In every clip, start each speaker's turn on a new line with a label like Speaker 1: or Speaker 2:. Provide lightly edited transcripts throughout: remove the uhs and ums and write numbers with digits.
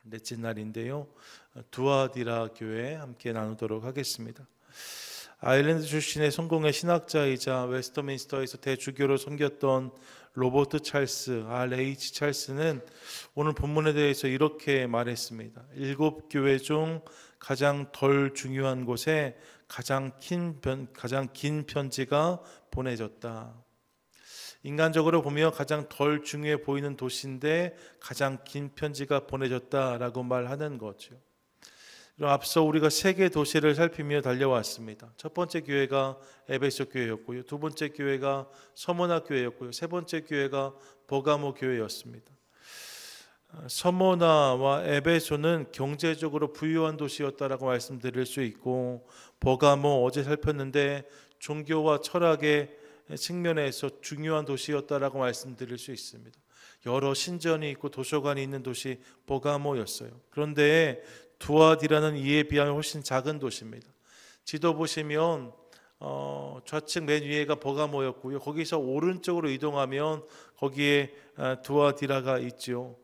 Speaker 1: 넷째 날인데요. 두아디라 교회 함께 나누도록 하겠습니다. 아일랜드 출신의 성공의 신학자이자 웨스터민스터에서 대주교로 섬겼던 로버트 찰스, R.H. 찰스는 오늘 본문에 대해서 이렇게 말했습니다. 7교회 중 가장 덜 중요한 곳에 가장 긴 편지가 보내졌다. 인간적으로 보면 가장 덜 중요해 보이는 도시인데 가장 긴 편지가 보내졌다라고 말하는 거죠. 앞서 우리가 세 개 도시를 살피며 달려왔습니다. 첫 번째 교회가 에베소 교회였고요. 두 번째 교회가 서모나 교회였고요. 세 번째 교회가 버가모 교회였습니다. 서모나와 에베소는 경제적으로 부유한 도시였다라고 말씀드릴 수 있고, 버가모 어제 살폈는데 종교와 철학의 측면에서 중요한 도시였다라고 말씀드릴 수 있습니다. 여러 신전이 있고 도서관이 있는 도시 버가모였어요. 그런데 두아디라는 이에 비하면 훨씬 작은 도시입니다. 지도 보시면 좌측 맨 위에가 버가모였고요. 거기서 오른쪽으로 이동하면 거기에 두아디라가 있죠.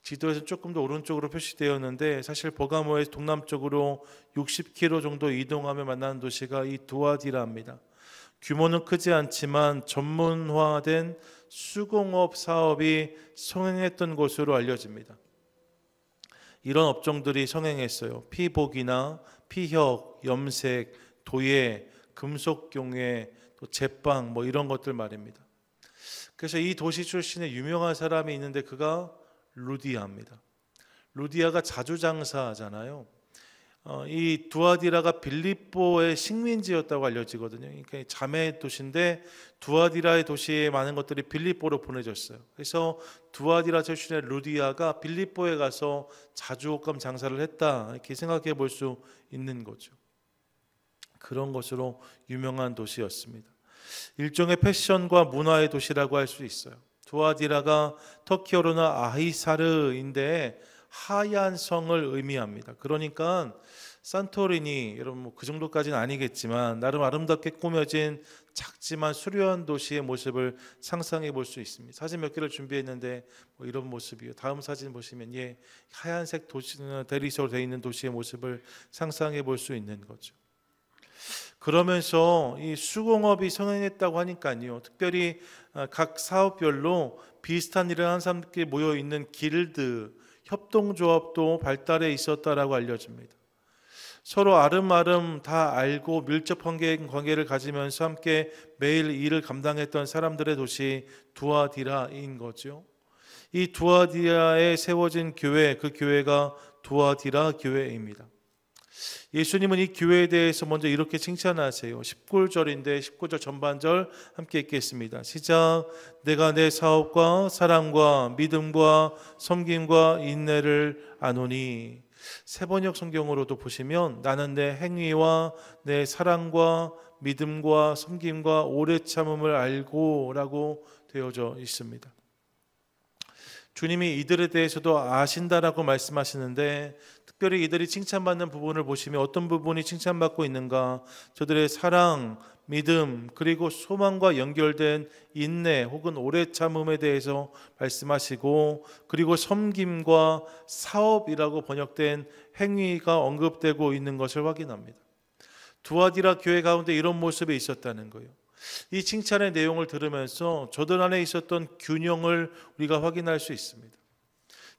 Speaker 1: 지도에서 조금 더 오른쪽으로 표시되었는데 사실 버가모에서 동남쪽으로 60km 정도 이동하면 만나는 도시가 이 두아디라입니다. 규모는 크지 않지만 전문화된 수공업 사업이 성행했던 곳으로 알려집니다. 이런 업종들이 성행했어요. 피복이나 피혁, 염색, 도예, 금속경회, 또 제빵 이런 것들 말입니다. 그래서 이 도시 출신의 유명한 사람이 있는데 그가 루디아입니다. 루디아가 자주장사잖아요. 이 두아디라가 빌립보의 식민지였다고 알려지거든요. 그러니까 자매 도시인데 두아디라의 도시에 많은 것들이 빌립보로 보내졌어요. 그래서 두아디라 출신의 루디아가 빌립보에 가서 자주 옷감 장사를 했다, 이렇게 생각해 볼 수 있는 거죠. 그런 것으로 유명한 도시였습니다. 일종의 패션과 문화의 도시라고 할 수 있어요. 두아디라가 터키어로는 아히사르인데 하얀 성을 의미합니다. 그러니까 산토리니, 여러분 그 정도까지는 아니겠지만 나름 아름답게 꾸며진 작지만 수려한 도시의 모습을 상상해 볼 수 있습니다. 사진 몇 개를 준비했는데 이런 모습이요. 다음 사진 보시면 하얀색 대리석으로 되어 있는 도시의 모습을 상상해 볼 수 있는 거죠. 그러면서 이 수공업이 성행했다고 하니까요. 특별히 각 사업별로 비슷한 일을 하는 사람들끼리 모여 있는 길드, 협동조합도 발달해 있었다라고 알려집니다. 서로 아름아름 다 알고 밀접한 관계를 가지면서 함께 매일 일을 감당했던 사람들의 도시 두아디라인 거죠. 이 두아디라에 세워진 교회, 그 교회가 두아디라 교회입니다. 예수님은 이 교회에 대해서 먼저 이렇게 칭찬하세요. 19절인데 19절 전반절 함께 읽겠습니다. 시작. 내가 내 사업과 사랑과 믿음과 섬김과 인내를 아노니. 세번역 성경으로도 보시면 나는 내 행위와 내 사랑과 믿음과 섬김과 오래 참음을 알고 라고 되어져 있습니다. 주님이 이들에 대해서도 아신다라고 말씀하시는데 특별히 이들이 칭찬받는 부분을 보시면 어떤 부분이 칭찬받고 있는가? 저들의 사랑, 믿음, 그리고 소망과 연결된 인내 혹은 오래 참음에 대해서 말씀하시고, 그리고 섬김과 사업이라고 번역된 행위가 언급되고 있는 것을 확인합니다. 두아디라 교회 가운데 이런 모습이 있었다는 거예요. 이 칭찬의 내용을 들으면서 저들 안에 있었던 균형을 우리가 확인할 수 있습니다.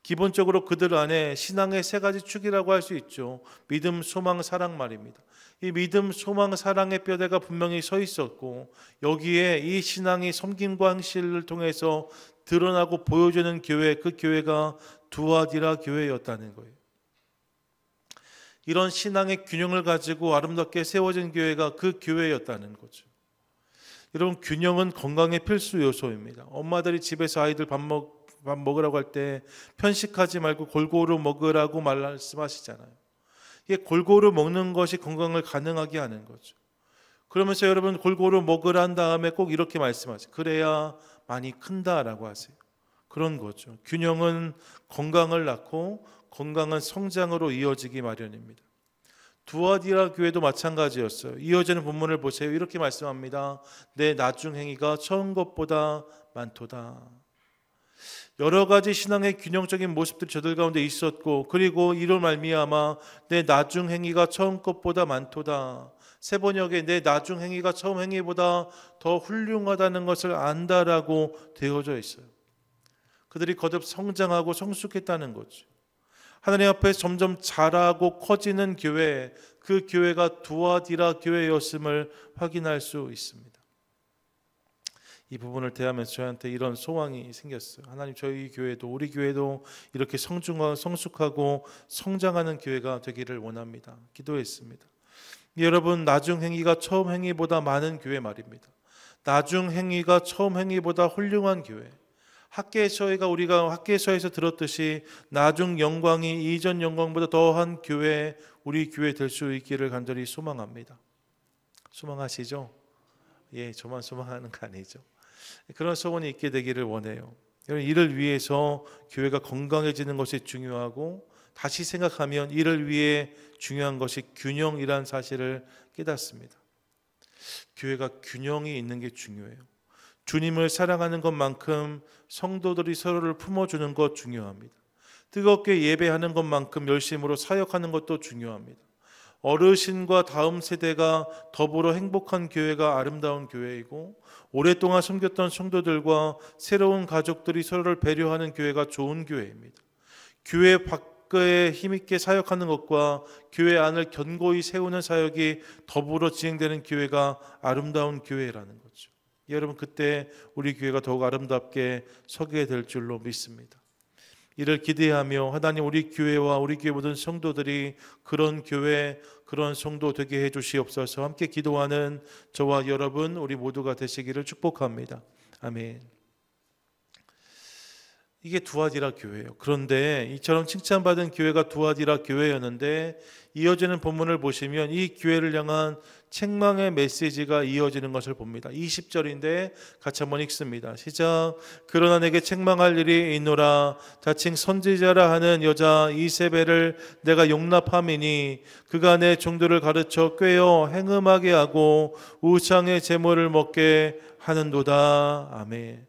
Speaker 1: 기본적으로 그들 안에 신앙의 세 가지 축이라고 할 수 있죠. 믿음, 소망, 사랑 말입니다. 이 믿음, 소망, 사랑의 뼈대가 분명히 서 있었고 여기에 이 신앙이 섬김과 행실을 통해서 드러나고 보여주는 교회, 그 교회가 두아디라 교회였다는 거예요. 이런 신앙의 균형을 가지고 아름답게 세워진 교회가 그 교회였다는 거죠. 여러분, 균형은 건강의 필수 요소입니다. 엄마들이 집에서 아이들 밥 먹으라고 할 때 편식하지 말고 골고루 먹으라고 말씀하시잖아요. 이게 골고루 먹는 것이 건강을 가능하게 하는 거죠. 그러면서 여러분 골고루 먹으라 한 다음에 꼭 이렇게 말씀하세요. 그래야 많이 큰다라고 하세요. 그런 거죠. 균형은 건강을 낳고 건강한 성장으로 이어지기 마련입니다. 두아디라 교회도 마찬가지였어요. 이어지는 본문을 보세요. 이렇게 말씀합니다. 내 나중 행위가 처음 것보다 많도다. 여러 가지 신앙의 균형적인 모습들이 저들 가운데 있었고, 그리고 이로 말미암아 내 나중 행위가 처음 것보다 많도다. 세 번역에 내 나중 행위가 처음 행위보다 더 훌륭하다는 것을 안다라고 되어져 있어요. 그들이 거듭 성장하고 성숙했다는 거죠. 하나님 앞에 점점 자라고 커지는 교회, 그 교회가 두아디라 교회였음을 확인할 수 있습니다. 이 부분을 대하면서 저한테 이런 소망이 생겼어요. 하나님, 저희 교회도, 우리 교회도 이렇게 성숙하고 성장하는 교회가 되기를 원합니다. 기도했습니다. 여러분, 나중 행위가 처음 행위보다 많은 교회 말입니다. 나중 행위가 처음 행위보다 훌륭한 교회. 우리가 학계서에서 들었듯이 나중 영광이 이전 영광보다 더한 교회, 우리 교회 될 수 있기를 간절히 소망합니다. 소망하시죠? 예, 저만 소망하는 거 아니죠. 그런 소원이 있게 되기를 원해요. 이를 위해서 교회가 건강해지는 것이 중요하고, 다시 생각하면 이를 위해 중요한 것이 균형이란 사실을 깨닫습니다. 교회가 균형이 있는 게 중요해요. 주님을 사랑하는 것만큼 성도들이 서로를 품어주는 것 중요합니다. 뜨겁게 예배하는 것만큼 열심으로 사역하는 것도 중요합니다. 어르신과 다음 세대가 더불어 행복한 교회가 아름다운 교회이고, 오랫동안 섬겼던 성도들과 새로운 가족들이 서로를 배려하는 교회가 좋은 교회입니다. 교회 밖에 힘있게 사역하는 것과 교회 안을 견고히 세우는 사역이 더불어 진행되는 교회가 아름다운 교회라는 거죠. 여러분, 그때 우리 교회가 더욱 아름답게 서게 될 줄로 믿습니다. 이를 기대하며 하나님, 우리 교회와 우리 교회 모든 성도들이 그런 교회, 그런 성도 되게 해주시옵소서. 함께 기도하는 저와 여러분, 우리 모두가 되시기를 축복합니다. 아멘. 이게 두아디라 교회예요. 그런데 이처럼 칭찬받은 교회가 두아디라 교회였는데, 이어지는 본문을 보시면 이 교회를 향한 책망의 메시지가 이어지는 것을 봅니다. 20절인데 같이 한번 읽습니다. 시작. 그러나 내게 책망할 일이 있노라. 자칭 선지자라 하는 여자 이세벨을 내가 용납함이니 그가 내 종들을 가르쳐 꾀어 행음하게 하고 우상의 제물을 먹게 하는도다. 아멘.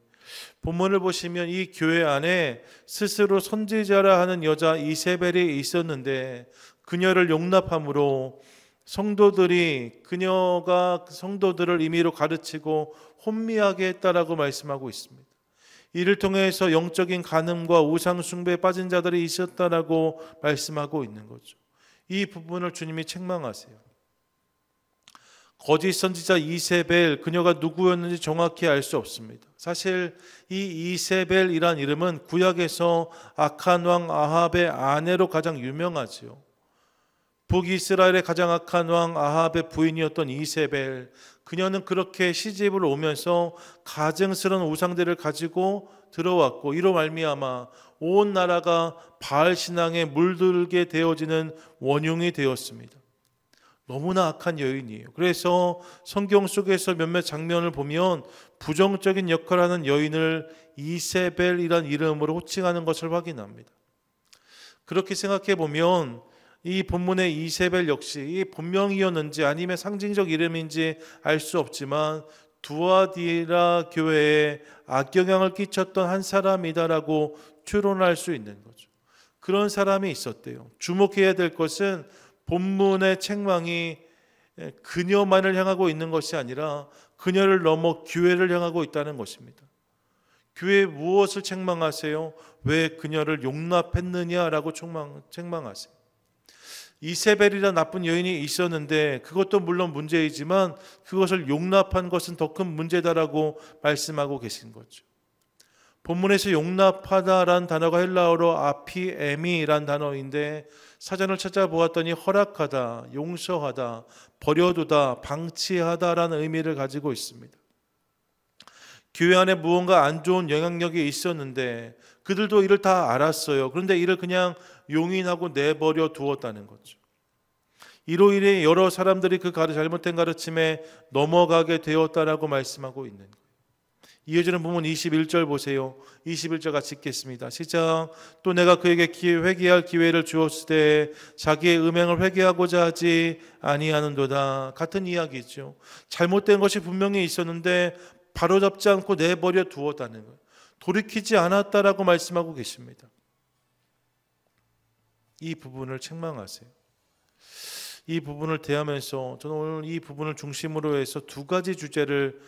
Speaker 1: 본문을 보시면 이 교회 안에 스스로 선지자라 하는 여자 이세벨이 있었는데, 그녀를 용납함으로 성도들이 그녀가 성도들을 임의로 가르치고 혼미하게 했다라고 말씀하고 있습니다. 이를 통해서 영적인 간음과 우상 숭배에 빠진 자들이 있었다라고 말씀하고 있는 거죠. 이 부분을 주님이 책망하세요. 거짓 선지자 이세벨, 그녀가 누구였는지 정확히 알 수 없습니다. 사실 이 이세벨이란 이름은 구약에서 악한 왕 아합의 아내로 가장 유명하지요. 북이스라엘의 가장 악한 왕 아합의 부인이었던 이세벨, 그녀는 그렇게 시집을 오면서 가증스러운 우상들을 가지고 들어왔고, 이로 말미암아 온 나라가 바알 신앙에 물들게 되어지는 원흉이 되었습니다. 너무나 악한 여인이에요. 그래서 성경 속에서 몇몇 장면을 보면 부정적인 역할을 하는 여인을 이세벨이란 이름으로 호칭하는 것을 확인합니다. 그렇게 생각해 보면 이 본문의 이세벨 역시 이 본명이었는지 아니면 상징적 이름인지 알 수 없지만 두아디라 교회에 악영향을 끼쳤던 한 사람이다라고 추론할 수 있는 거죠. 그런 사람이 있었대요. 주목해야 될 것은 본문의 책망이 그녀만을 향하고 있는 것이 아니라 그녀를 넘어 교회를 향하고 있다는 것입니다. 교회에 무엇을 책망하세요? 왜 그녀를 용납했느냐라고 책망하세요. 이세벨이라는 나쁜 여인이 있었는데 그것도 물론 문제이지만 그것을 용납한 것은 더 큰 문제다라고 말씀하고 계신 거죠. 본문에서 용납하다라는 단어가 헬라어로 아피에미라는 단어인데, 사전을 찾아보았더니 허락하다, 용서하다, 버려두다, 방치하다라는 의미를 가지고 있습니다. 교회 안에 무언가 안 좋은 영향력이 있었는데 그들도 이를 다 알았어요. 그런데 이를 그냥 용인하고 내버려 두었다는 거죠. 이로 인해 여러 사람들이 그 잘못된 가르침에 넘어가게 되었다라고 말씀하고 있는 거예요. 이어지는 부분 21절 보세요. 21절 같이 읽겠습니다. 시작. 또 내가 그에게 회개할 기회를 주었을 때 자기의 음행을 회개하고자 하지 아니하는도다. 같은 이야기죠. 잘못된 것이 분명히 있었는데 바로잡지 않고 내버려 두었다는 거예요. 돌이키지 않았다라고 말씀하고 계십니다. 이 부분을 책망하세요. 이 부분을 대하면서 저는 오늘 이 부분을 중심으로 해서 두 가지 주제를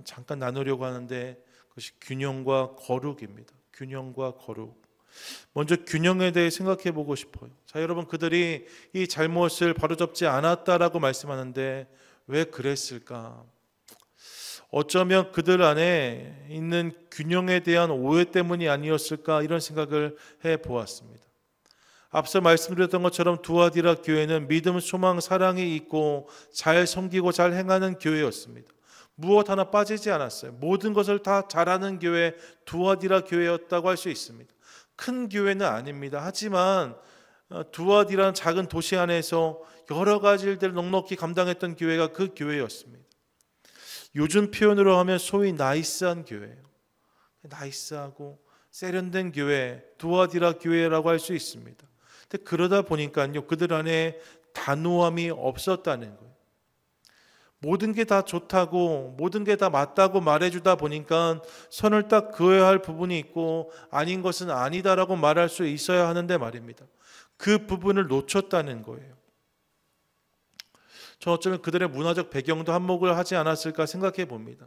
Speaker 1: 잠깐 나누려고 하는데, 그것이 균형과 거룩입니다. 균형과 거룩. 먼저 균형에 대해 생각해 보고 싶어요. 자, 여러분, 그들이 이 잘못을 바로잡지 않았다라고 말씀하는데 왜 그랬을까? 어쩌면 그들 안에 있는 균형에 대한 오해 때문이 아니었을까, 이런 생각을 해 보았습니다. 앞서 말씀드렸던 것처럼 두아디라 교회는 믿음, 소망, 사랑이 있고 잘 섬기고 잘 행하는 교회였습니다. 무엇 하나 빠지지 않았어요. 모든 것을 다 잘하는 교회, 두아디라 교회였다고 할 수 있습니다. 큰 교회는 아닙니다. 하지만 두아디라는 작은 도시 안에서 여러 가지 일들을 넉넉히 감당했던 교회가 그 교회였습니다. 요즘 표현으로 하면 소위 나이스한 교회예요. 나이스하고 세련된 교회, 두아디라 교회라고 할 수 있습니다. 근데 그러다 보니까요, 그들 안에 단호함이 없었다는 거예요. 모든 게 다 좋다고, 모든 게 다 맞다고 말해주다 보니까 선을 딱 그어야 할 부분이 있고 아닌 것은 아니다라고 말할 수 있어야 하는데 말입니다. 그 부분을 놓쳤다는 거예요. 저 어쩌면 그들의 문화적 배경도 한몫을 하지 않았을까 생각해 봅니다.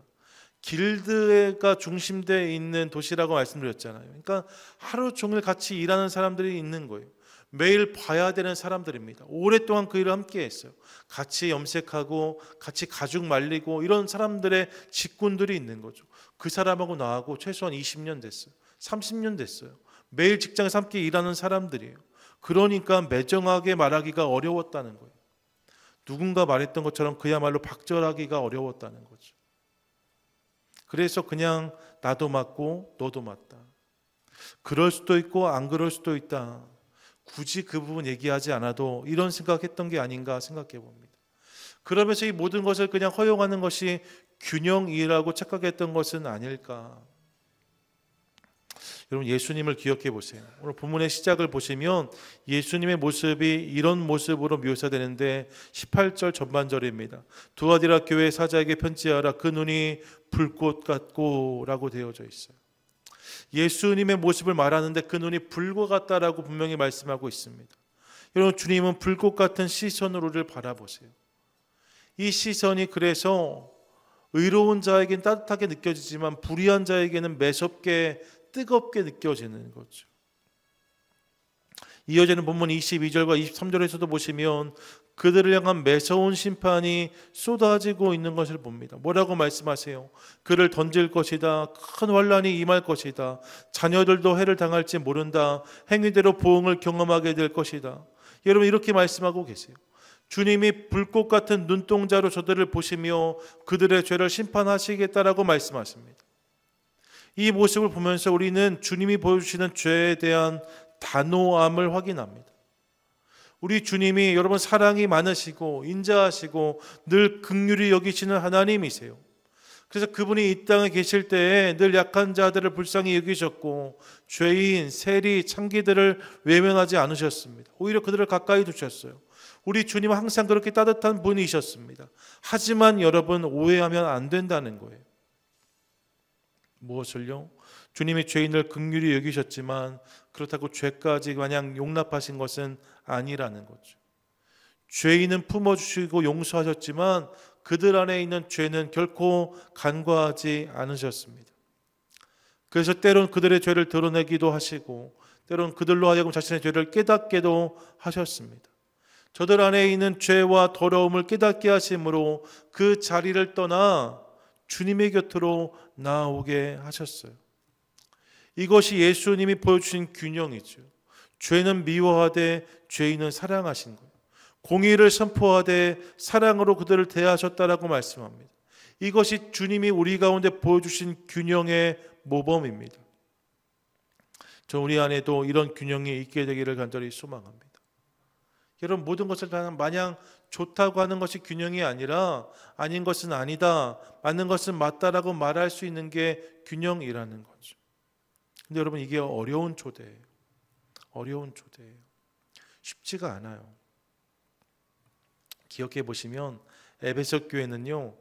Speaker 1: 길드가 중심되어 있는 도시라고 말씀드렸잖아요. 그러니까 하루 종일 같이 일하는 사람들이 있는 거예요. 매일 봐야 되는 사람들입니다. 오랫동안 그 일을 함께 했어요. 같이 염색하고 같이 가죽 말리고 이런 사람들의 직군들이 있는 거죠. 그 사람하고 나하고 최소한 20년 됐어요. 30년 됐어요. 매일 직장에서 함께 일하는 사람들이에요. 그러니까 매정하게 말하기가 어려웠다는 거예요. 누군가 말했던 것처럼 그야말로 박절하기가 어려웠다는 거죠. 그래서 그냥 나도 맞고 너도 맞다. 그럴 수도 있고 안 그럴 수도 있다. 굳이 그 부분 얘기하지 않아도 이런 생각했던 게 아닌가 생각해 봅니다. 그러면서 이 모든 것을 그냥 허용하는 것이 균형이라고 착각했던 것은 아닐까. 여러분, 예수님을 기억해 보세요. 오늘 본문의 시작을 보시면 예수님의 모습이 이런 모습으로 묘사되는데 18절 전반절입니다. 두아디라 교회 사자에게 편지하라. 그 눈이 불꽃 같고 라고 되어져 있어요. 예수님의 모습을 말하는데 그 눈이 불꽃 같다라고 분명히 말씀하고 있습니다. 여러분, 주님은 불꽃 같은 시선으로 우리를 바라보세요. 이 시선이 그래서 의로운 자에게는 따뜻하게 느껴지지만 불의한 자에게는 매섭게 뜨겁게 느껴지는 거죠. 이어지는 본문 22절과 23절에서도 보시면 그들을 향한 매서운 심판이 쏟아지고 있는 것을 봅니다. 뭐라고 말씀하세요? 그를 던질 것이다. 큰 환난이 임할 것이다. 자녀들도 해를 당할지 모른다. 행위대로 보응을 경험하게 될 것이다. 여러분, 이렇게 말씀하고 계세요. 주님이 불꽃 같은 눈동자로 저들을 보시며 그들의 죄를 심판하시겠다라고 말씀하십니다. 이 모습을 보면서 우리는 주님이 보여주시는 죄에 대한 단호함을 확인합니다. 우리 주님이 여러분 사랑이 많으시고 인자하시고 늘 긍휼히 여기시는 하나님이세요. 그래서 그분이 이 땅에 계실 때에 늘 약한 자들을 불쌍히 여기셨고 죄인, 세리, 창기들을 외면하지 않으셨습니다. 오히려 그들을 가까이 두셨어요. 우리 주님은 항상 그렇게 따뜻한 분이셨습니다. 하지만 여러분, 오해하면 안 된다는 거예요. 무엇을요? 주님이 죄인을 긍휼히 여기셨지만 그렇다고 죄까지 마냥 용납하신 것은 아니라는 거죠. 죄인은 품어주시고 용서하셨지만 그들 안에 있는 죄는 결코 간과하지 않으셨습니다. 그래서 때론 그들의 죄를 드러내기도 하시고 때론 그들로 하여금 자신의 죄를 깨닫게도 하셨습니다. 저들 안에 있는 죄와 더러움을 깨닫게 하심으로 그 자리를 떠나 주님의 곁으로 나오게 하셨어요. 이것이 예수님이 보여주신 균형이죠. 죄는 미워하되 죄인은 사랑하신 거예요. 공의를 선포하되 사랑으로 그들을 대하셨다라고 말씀합니다. 이것이 주님이 우리 가운데 보여주신 균형의 모범입니다. 저 우리 안에도 이런 균형이 있게 되기를 간절히 소망합니다. 여러분, 모든 것을 다 마냥 좋다고 하는 것이 균형이 아니라 아닌 것은 아니다, 맞는 것은 맞다라고 말할 수 있는 게 균형이라는 거죠. 근데 여러분, 이게 어려운 초대예요. 어려운 초대예요. 쉽지가 않아요. 기억해 보시면 에베소 교회는요,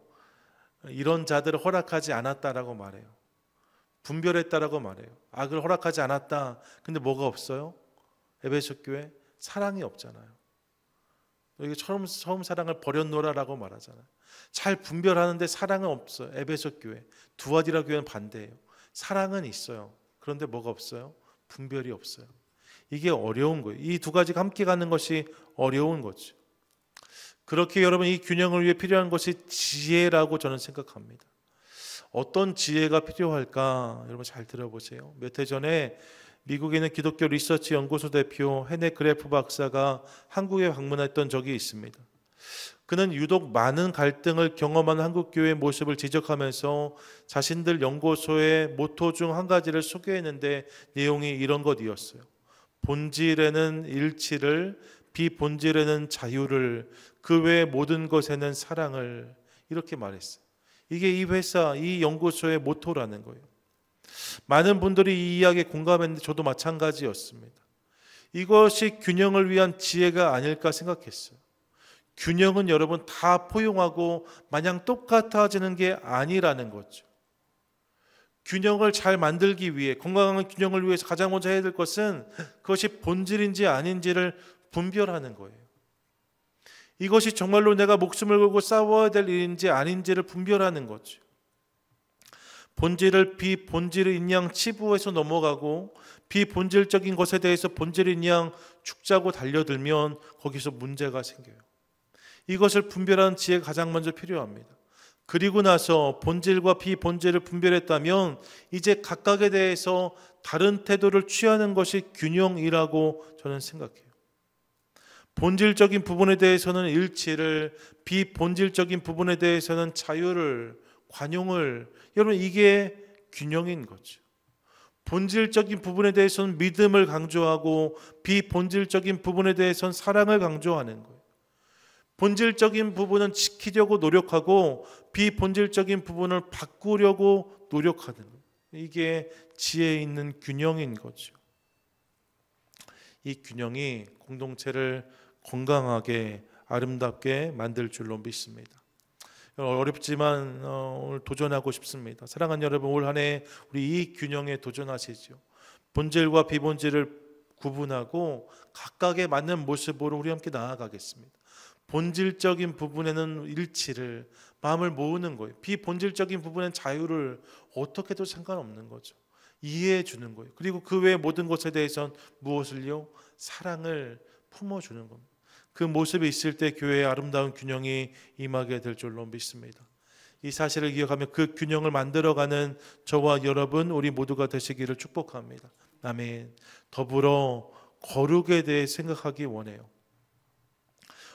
Speaker 1: 이런 자들을 허락하지 않았다라고 말해요. 분별했다라고 말해요. 악을 허락하지 않았다. 근데 뭐가 없어요? 에베소 교회 사랑이 없잖아요. 여기 처음 사랑을 버렸노라라고 말하잖아요. 잘 분별하는데 사랑은 없어요. 에베소 교회. 두아디라 교회는 반대예요. 사랑은 있어요. 그런데 뭐가 없어요? 분별이 없어요. 이게 어려운 거예요. 이 두 가지가 함께 가는 것이 어려운 거죠. 그렇게 여러분 이 균형을 위해 필요한 것이 지혜라고 저는 생각합니다. 어떤 지혜가 필요할까? 여러분 잘 들어보세요. 몇 해 전에 미국에 있는 기독교 리서치 연구소 대표 헤네 그래프 박사가 한국에 방문했던 적이 있습니다. 그는 유독 많은 갈등을 경험한 한국교회의 모습을 지적하면서 자신들 연구소의 모토 중 한 가지를 소개했는데 내용이 이런 것이었어요. 본질에는 일치를, 비본질에는 자유를, 그 외의 모든 것에는 사랑을, 이렇게 말했어요. 이게 이 회사, 이 연구소의 모토라는 거예요. 많은 분들이 이 이야기에 공감했는데 저도 마찬가지였습니다. 이것이 균형을 위한 지혜가 아닐까 생각했어요. 균형은 여러분 다 포용하고 마냥 똑같아지는 게 아니라는 거죠. 균형을 잘 만들기 위해, 건강한 균형을 위해서 가장 먼저 해야 될 것은 그것이 본질인지 아닌지를 분별하는 거예요. 이것이 정말로 내가 목숨을 걸고 싸워야 될 일인지 아닌지를 분별하는 거죠. 본질을 비본질인 양 치부해서 넘어가고 비본질적인 것에 대해서 본질인 양 죽자고 달려들면 거기서 문제가 생겨요. 이것을 분별하는 지혜가 가장 먼저 필요합니다. 그리고 나서 본질과 비본질을 분별했다면 이제 각각에 대해서 다른 태도를 취하는 것이 균형이라고 저는 생각해요. 본질적인 부분에 대해서는 일치를, 비본질적인 부분에 대해서는 자유를, 관용을, 여러분 이게 균형인 거죠. 본질적인 부분에 대해서는 믿음을 강조하고 비본질적인 부분에 대해서는 사랑을 강조하는 거예요. 본질적인 부분은 지키려고 노력하고 비본질적인 부분을 바꾸려고 노력하는 거예요. 이게 지혜 있는 균형인 거죠. 이 균형이 공동체를 건강하게 아름답게 만들 줄로 믿습니다. 어렵지만 오늘 도전하고 싶습니다. 사랑하는 여러분, 올 한 해 우리 이 균형에 도전하시죠. 본질과 비본질을 구분하고 각각에 맞는 모습으로 우리 함께 나아가겠습니다. 본질적인 부분에는 일치를, 마음을 모으는 거예요. 비본질적인 부분엔 자유를, 어떻게 해도 상관없는 거죠. 이해해 주는 거예요. 그리고 그 외의 모든 것에 대해서는 무엇을요? 사랑을 품어주는 겁니다. 그 모습이 있을 때 교회의 아름다운 균형이 임하게 될 줄로 믿습니다. 이 사실을 기억하며 그 균형을 만들어가는 저와 여러분 우리 모두가 되시기를 축복합니다. 아멘. 더불어 거룩에 대해 생각하기 원해요.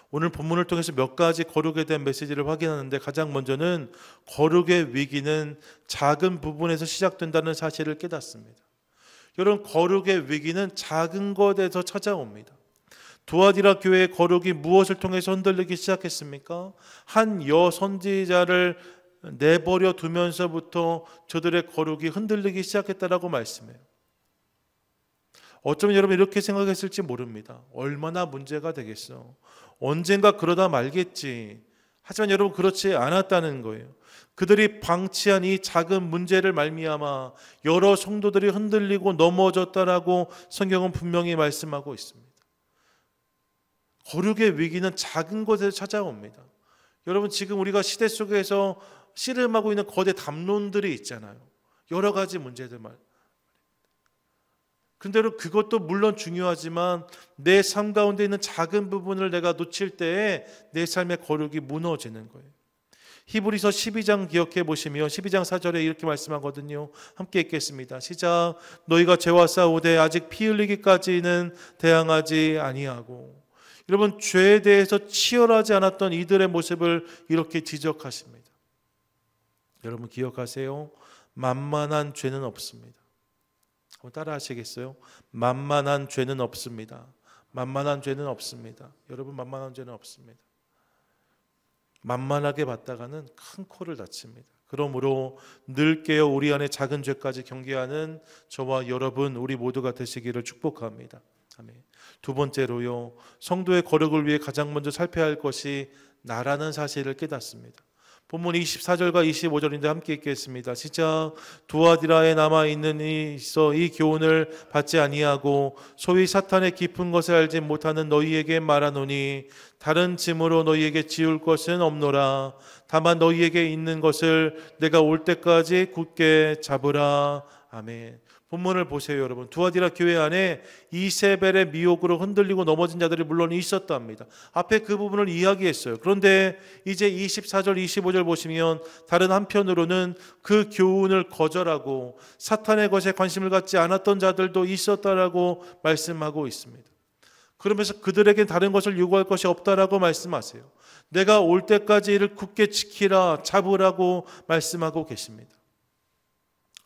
Speaker 1: 오늘 본문을 통해서 몇 가지 거룩에 대한 메시지를 확인하는데 가장 먼저는 거룩의 위기는 작은 부분에서 시작된다는 사실을 깨닫습니다. 여러분, 거룩의 위기는 작은 것에서 찾아옵니다. 두아디라 교회의 거룩이 무엇을 통해서 흔들리기 시작했습니까? 한 여선지자를 내버려 두면서부터 저들의 거룩이 흔들리기 시작했다라고 말씀해요. 어쩌면 여러분 이렇게 생각했을지 모릅니다. 얼마나 문제가 되겠어. 언젠가 그러다 말겠지. 하지만 여러분 그렇지 않았다는 거예요. 그들이 방치한 이 작은 문제를 말미암아 여러 성도들이 흔들리고 넘어졌다라고 성경은 분명히 말씀하고 있습니다. 거룩의 위기는 작은 곳에서 찾아옵니다. 여러분 지금 우리가 시대 속에서 씨름하고 있는 거대 담론들이 있잖아요. 여러 가지 문제들 말. 근데 그것도 물론 중요하지만 내 삶 가운데 있는 작은 부분을 내가 놓칠 때에 내 삶의 거룩이 무너지는 거예요. 히브리서 12장 기억해 보시면 12장 4절에 이렇게 말씀하거든요. 함께 읽겠습니다. 시작. 너희가 죄와 싸우되 아직 피 흘리기까지는 대항하지 아니하고. 여러분 죄에 대해서 치열하지 않았던 이들의 모습을 이렇게 지적하십니다. 여러분 기억하세요. 만만한 죄는 없습니다. 한번 따라 하시겠어요? 만만한 죄는 없습니다. 만만한 죄는 없습니다. 여러분 만만한 죄는 없습니다. 만만하게 봤다가는 큰 코를 다칩니다. 그러므로 늘 깨어 우리 안에 작은 죄까지 경계하는 저와 여러분 우리 모두가 되시기를 축복합니다. 아멘. 두 번째로요, 성도의 거룩을 위해 가장 먼저 살펴야 할 것이 나라는 사실을 깨닫습니다. 본문 24절과 25절인데 함께 읽겠습니다. 시작. 두아디라에 남아있는 이 교훈을 받지 아니하고 소위 사탄의 깊은 것을 알지 못하는 너희에게 말하노니 다른 짐으로 너희에게 지울 것은 없노라. 다만 너희에게 있는 것을 내가 올 때까지 굳게 잡으라. 아멘. 본문을 보세요, 여러분. 두아디라 교회 안에 이세벨의 미혹으로 흔들리고 넘어진 자들이 물론 있었답니다. 앞에 그 부분을 이야기했어요. 그런데 이제 24절, 25절 보시면 다른 한편으로는 그 교훈을 거절하고 사탄의 것에 관심을 갖지 않았던 자들도 있었다라고 말씀하고 있습니다. 그러면서 그들에게 다른 것을 요구할 것이 없다라고 말씀하세요. 내가 올 때까지 이를 굳게 지키라, 잡으라고 말씀하고 계십니다.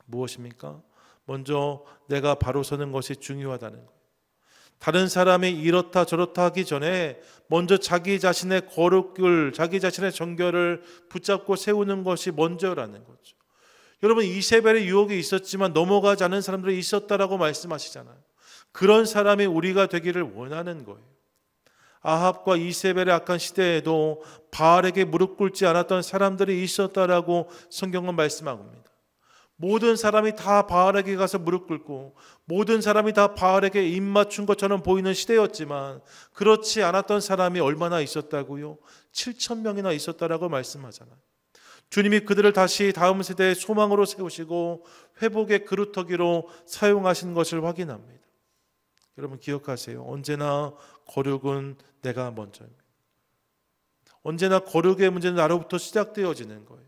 Speaker 1: 무엇입니까? 먼저 내가 바로 서는 것이 중요하다는 거예요. 다른 사람이 이렇다 저렇다 하기 전에 먼저 자기 자신의 거룩을, 자기 자신의 정결을 붙잡고 세우는 것이 먼저라는 거죠. 여러분, 이세벨의 유혹이 있었지만 넘어가지 않은 사람들이 있었다라고 말씀하시잖아요. 그런 사람이 우리가 되기를 원하는 거예요. 아합과 이세벨의 악한 시대에도 바알에게 무릎 꿇지 않았던 사람들이 있었다라고 성경은 말씀합니다. 모든 사람이 다 바알에게 가서 무릎 꿇고 모든 사람이 다 바알에게 입 맞춘 것처럼 보이는 시대였지만 그렇지 않았던 사람이 얼마나 있었다고요? 7,000명이나 있었다라고 말씀하잖아요. 주님이 그들을 다시 다음 세대의 소망으로 세우시고 회복의 그루터기로 사용하신 것을 확인합니다. 여러분 기억하세요. 언제나 거룩은 내가 먼저입니다. 언제나 거룩의 문제는 나로부터 시작되어지는 거예요.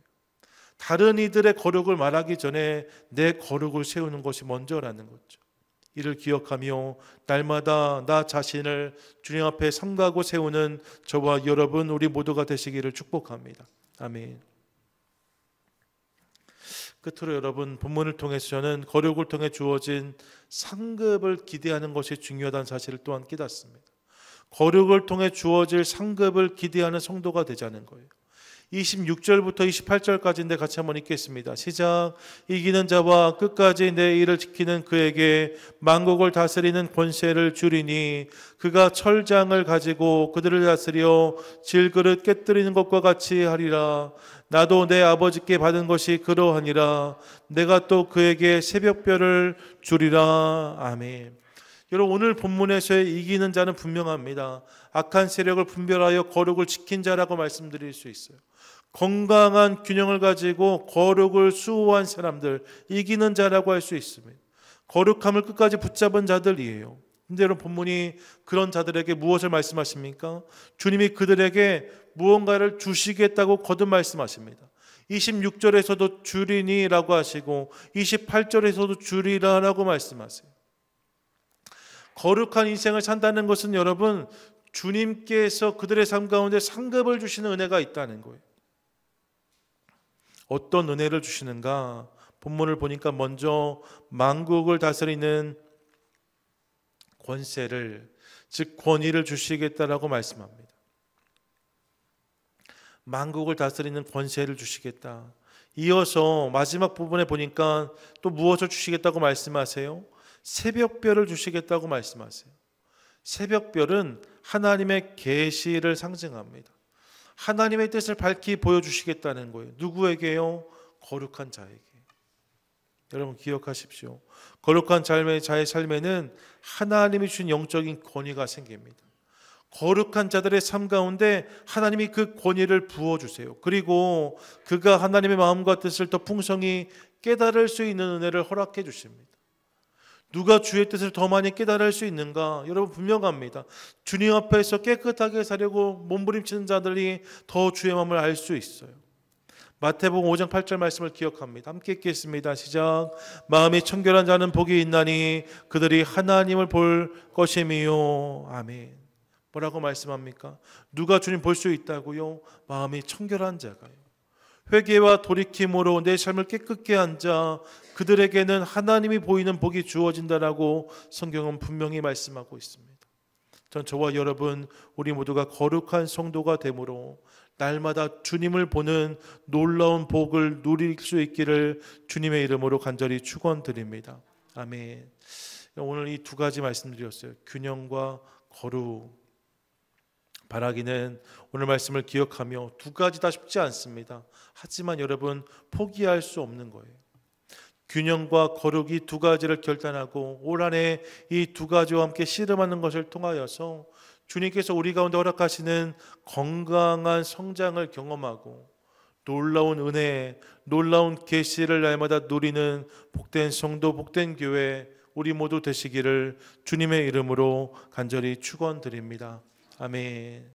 Speaker 1: 다른 이들의 거룩을 말하기 전에 내 거룩을 세우는 것이 먼저라는 거죠. 이를 기억하며 날마다 나 자신을 주님 앞에 삼가고 세우는 저와 여러분 우리 모두가 되시기를 축복합니다. 아멘. 끝으로 여러분 본문을 통해서 저는 거룩을 통해 주어진 상급을 기대하는 것이 중요하다는 사실을 또한 깨닫습니다. 거룩을 통해 주어질 상급을 기대하는 성도가 되자는 거예요. 26절부터 28절까지인데 같이 한번 읽겠습니다. 시작. 이기는 자와 끝까지 내 일을 지키는 그에게 만국을 다스리는 권세를 주리니 그가 철장을 가지고 그들을 다스려 질그릇 깨뜨리는 것과 같이 하리라. 나도 내 아버지께 받은 것이 그러하니라. 내가 또 그에게 새벽별을 주리라. 아멘. 여러분 오늘 본문에서의 이기는 자는 분명합니다. 악한 세력을 분별하여 거룩을 지킨 자라고 말씀드릴 수 있어요. 건강한 균형을 가지고 거룩을 수호한 사람들, 이기는 자라고 할 수 있습니다. 거룩함을 끝까지 붙잡은 자들이에요. 근데 여러분 본문이 그런 자들에게 무엇을 말씀하십니까? 주님이 그들에게 무언가를 주시겠다고 거듭 말씀하십니다. 26절에서도 주리니라고 하시고 28절에서도 주리라라고 말씀하세요. 거룩한 인생을 산다는 것은 여러분 주님께서 그들의 삶 가운데 상급을 주시는 은혜가 있다는 거예요. 어떤 은혜를 주시는가? 본문을 보니까 먼저 만국을 다스리는 권세를, 즉 권위를 주시겠다라고 말씀합니다. 만국을 다스리는 권세를 주시겠다. 이어서 마지막 부분에 보니까 또 무엇을 주시겠다고 말씀하세요? 새벽별을 주시겠다고 말씀하세요. 새벽별은 하나님의 계시를 상징합니다. 하나님의 뜻을 밝히 보여주시겠다는 거예요. 누구에게요? 거룩한 자에게. 여러분 기억하십시오. 거룩한 자의 삶에는 하나님이 주신 영적인 권위가 생깁니다. 거룩한 자들의 삶 가운데 하나님이 그 권위를 부어주세요. 그리고 그가 하나님의 마음과 뜻을 더 풍성히 깨달을 수 있는 은혜를 허락해 주십니다. 누가 주의 뜻을 더 많이 깨달을 수 있는가? 여러분 분명합니다. 주님 앞에서 깨끗하게 사려고 몸부림치는 자들이 더 주의 마음을 알 수 있어요. 마태복음 5장 8절 말씀을 기억합니다. 함께 읽겠습니다. 시작. 마음이 청결한 자는 복이 있나니 그들이 하나님을 볼 것이미요. 아멘. 뭐라고 말씀합니까? 누가 주님 볼 수 있다고요? 마음이 청결한 자가요. 회개와 돌이킴으로 내 삶을 깨끗게 한 자, 그들에게는 하나님이 보이는 복이 주어진다라고 성경은 분명히 말씀하고 있습니다. 전 저와 여러분 우리 모두가 거룩한 성도가 되므로 날마다 주님을 보는 놀라운 복을 누릴 수 있기를 주님의 이름으로 간절히 축원드립니다. 아멘. 오늘 이 두 가지 말씀드렸어요. 균형과 거룩. 바라기는 오늘 말씀을 기억하며 두 가지 다 쉽지 않습니다. 하지만 여러분 포기할 수 없는 거예요. 균형과 거룩이 두 가지를 결단하고 올 한 해 이 두 가지와 함께 씨름하는 것을 통하여서 주님께서 우리 가운데 허락하시는 건강한 성장을 경험하고 놀라운 은혜, 놀라운 계시를 날마다 누리는 복된 성도, 복된 교회 우리 모두 되시기를 주님의 이름으로 간절히 축원드립니다. 아멘.